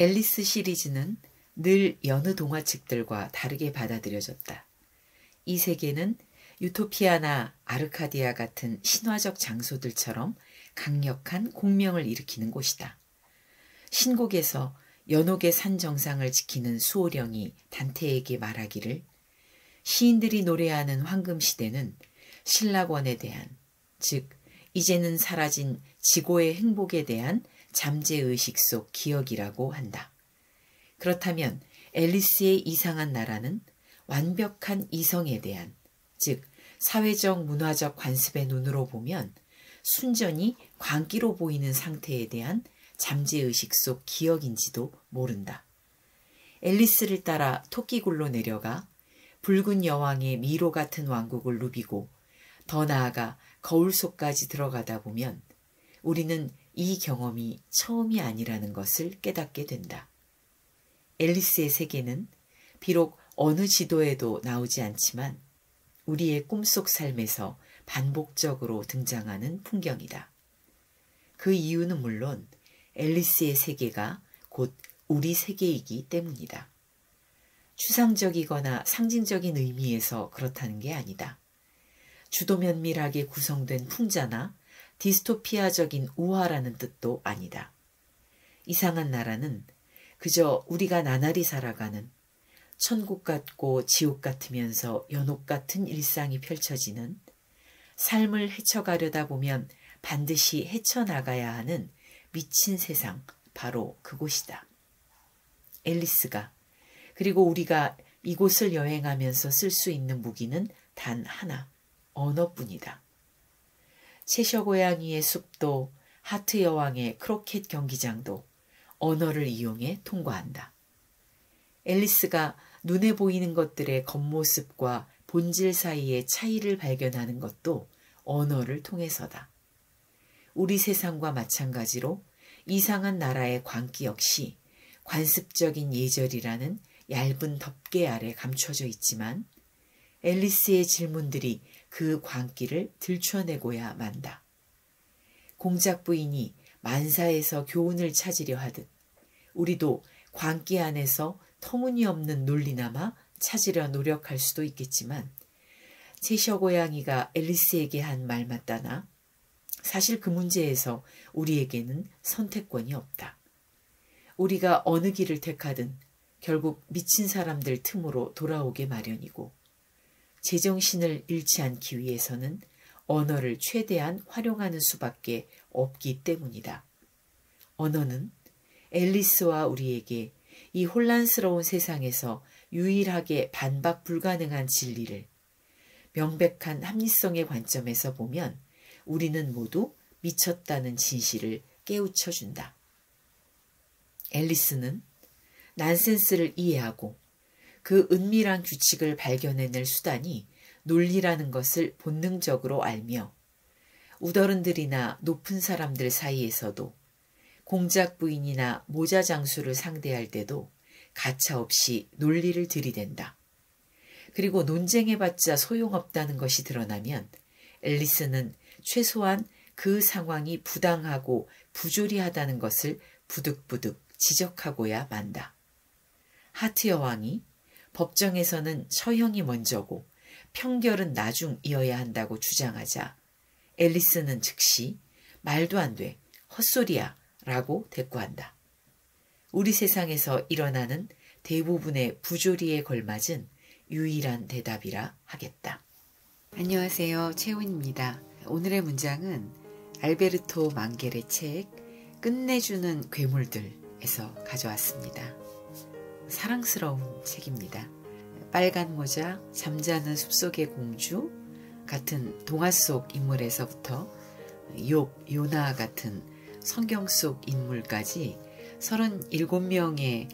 앨리스 시리즈는 늘 여느 동화책들과 다르게 받아들여졌다. 이 세계는 유토피아나 아르카디아 같은 신화적 장소들처럼 강력한 공명을 일으키는 곳이다. 신곡에서 연옥의 산 정상을 지키는 수호령이 단테에게 말하기를 시인들이 노래하는 황금시대는 신라권에 대한, 즉 이제는 사라진 지고의 행복에 대한 잠재의식 속 기억이라고 한다. 그렇다면 앨리스의 이상한 나라는 완벽한 이성에 대한, 즉 사회적 문화적 관습의 눈으로 보면 순전히 광기로 보이는 상태에 대한 잠재의식 속 기억인지도 모른다. 앨리스를 따라 토끼굴로 내려가 붉은 여왕의 미로 같은 왕국을 누비고 더 나아가 거울 속까지 들어가다 보면 우리는 이 경험이 처음이 아니라는 것을 깨닫게 된다. 앨리스의 세계는 비록 어느 지도에도 나오지 않지만 우리의 꿈속 삶에서 반복적으로 등장하는 풍경이다. 그 이유는 물론 앨리스의 세계가 곧 우리 세계이기 때문이다. 추상적이거나 상징적인 의미에서 그렇다는 게 아니다. 주도면밀하게 구성된 풍자나 디스토피아적인 우화라는 뜻도 아니다. 이상한 나라는 그저 우리가 나날이 살아가는 천국 같고 지옥 같으면서 연옥 같은 일상이 펼쳐지는, 삶을 헤쳐가려다 보면 반드시 헤쳐나가야 하는 미친 세상, 바로 그곳이다. 앨리스가, 그리고 우리가 이곳을 여행하면서 쓸 수 있는 무기는 단 하나, 언어뿐이다. 채셔 고양이의 숲도 하트 여왕의 크로켓 경기장도 언어를 이용해 통과한다. 앨리스가 눈에 보이는 것들의 겉모습과 본질 사이의 차이를 발견하는 것도 언어를 통해서다. 우리 세상과 마찬가지로 이상한 나라의 광기 역시 관습적인 예절이라는 얇은 덮개 아래 감춰져 있지만 앨리스의 질문들이 그 광기를 들춰내고야 만다. 공작 부인이 만사에서 교훈을 찾으려 하듯 우리도 광기 안에서 터무니없는 논리나마 찾으려 노력할 수도 있겠지만 채셔 고양이가 앨리스에게 한 말 맞다나 사실 그 문제에서 우리에게는 선택권이 없다. 우리가 어느 길을 택하든 결국 미친 사람들 틈으로 돌아오게 마련이고 제정신을 잃지 않기 위해서는 언어를 최대한 활용하는 수밖에 없기 때문이다. 언어는 앨리스와 우리에게 이 혼란스러운 세상에서 유일하게 반박 불가능한 진리를 명백한 합리성의 관점에서 보면 우리는 모두 미쳤다는 진실을 깨우쳐준다. 앨리스는 난센스를 이해하고 그 은밀한 규칙을 발견해낼 수단이 논리라는 것을 본능적으로 알며 우더른들이나 높은 사람들 사이에서도 공작 부인이나 모자 장수를 상대할 때도 가차없이 논리를 들이댄다. 그리고 논쟁해봤자 소용없다는 것이 드러나면 앨리스는 최소한 그 상황이 부당하고 부조리하다는 것을 부득부득 지적하고야 만다. 하트 여왕이 법정에서는 처형이 먼저고 평결은 나중이어야 한다고 주장하자 앨리스는 즉시 말도 안 돼, 헛소리야 라고 대꾸한다. 우리 세상에서 일어나는 대부분의 부조리에 걸맞은 유일한 대답이라 하겠다. 안녕하세요, 채훈입니다. 오늘의 문장은 알베르토 망겔의 책 끝내주는 괴물들에서 가져왔습니다. 사랑스러운 책입니다. 빨간 모자, 잠자는 숲속의 공주 같은 동화 속 인물에서부터 욥, 요나 같은 성경 속 인물까지 37명의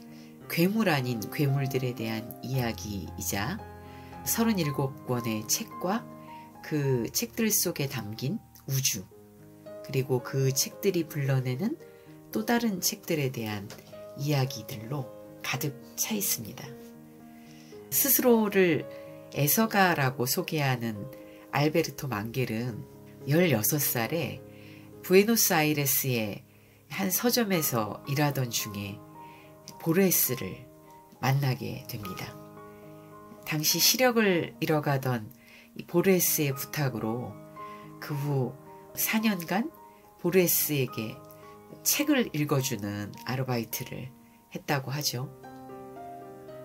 괴물 아닌 괴물들에 대한 이야기이자 37권의 책과 그 책들 속에 담긴 우주, 그리고 그 책들이 불러내는 또 다른 책들에 대한 이야기들로 가득 차 있습니다. 스스로를 애서가라고 소개하는 알베르토 망겔은 16살에 부에노스아이레스의 한 서점에서 일하던 중에 보르헤스를 만나게 됩니다. 당시 시력을 잃어가던 이 보르헤스의 부탁으로 그 후 4년간 보르헤스에게 책을 읽어주는 아르바이트를 했다고 하죠.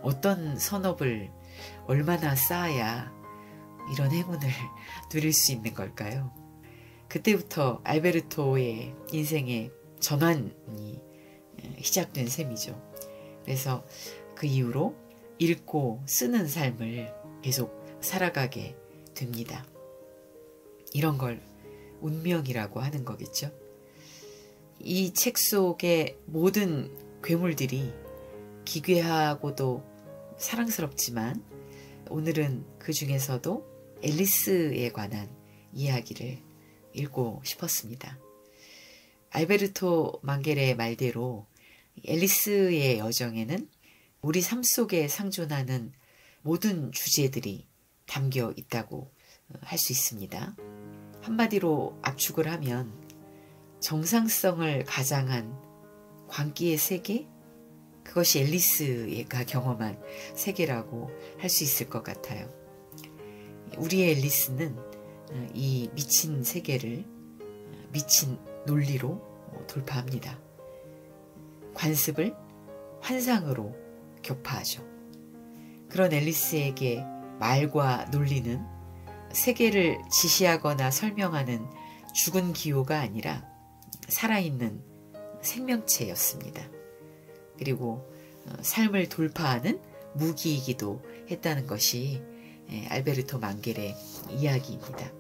어떤 선업을 얼마나 쌓아야 이런 행운을 누릴 수 있는 걸까요? 그때부터 알베르토의 인생의 전환이 시작된 셈이죠. 그래서 그 이후로 읽고 쓰는 삶을 계속 살아가게 됩니다. 이런 걸 운명이라고 하는 거겠죠. 이 책 속의 모든 괴물들이 기괴하고도 사랑스럽지만 오늘은 그 중에서도 앨리스에 관한 이야기를 읽고 싶었습니다. 알베르토 망게레의 말대로 앨리스의 여정에는 우리 삶 속에 상존하는 모든 주제들이 담겨 있다고 할 수 있습니다. 한마디로 압축을 하면 정상성을 가장한 광기의 세계? 그것이 앨리스가 경험한 세계라고 할 수 있을 것 같아요. 우리의 앨리스는 이 미친 세계를 미친 논리로 돌파합니다. 관습을 환상으로 격파하죠. 그런 앨리스에게 말과 논리는 세계를 지시하거나 설명하는 죽은 기호가 아니라 살아있는 생명체였습니다. 그리고 삶을 돌파하는 무기이기도 했다는 것이 알베르토 망게레의 이야기입니다.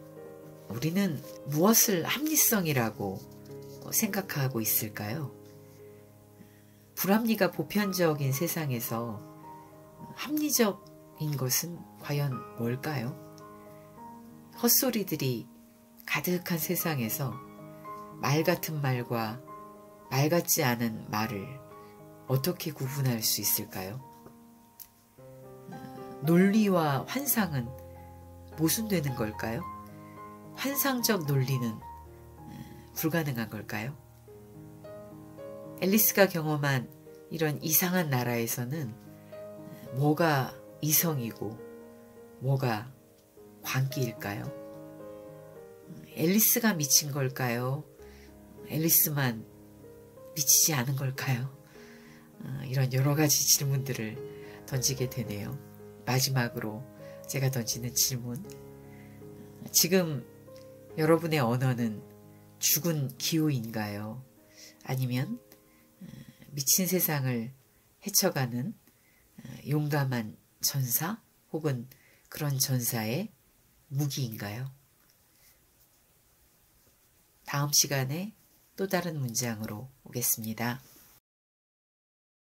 우리는 무엇을 합리성이라고 생각하고 있을까요? 불합리가 보편적인 세상에서 합리적인 것은 과연 뭘까요? 헛소리들이 가득한 세상에서 말 같은 말과 말 같지 않은 말을 어떻게 구분할 수 있을까요? 논리와 환상은 모순되는 걸까요? 환상적 논리는 불가능한 걸까요? 앨리스가 경험한 이런 이상한 나라에서는 뭐가 이성이고 뭐가 광기일까요? 앨리스가 미친 걸까요? 앨리스만 미치지 않은 걸까요? 이런 여러 가지 질문들을 던지게 되네요. 마지막으로 제가 던지는 질문. 지금 여러분의 언어는 죽은 기호인가요? 아니면 미친 세상을 헤쳐가는 용감한 전사 혹은 그런 전사의 무기인가요? 다음 시간에 또 다른 문장으로 오겠습니다.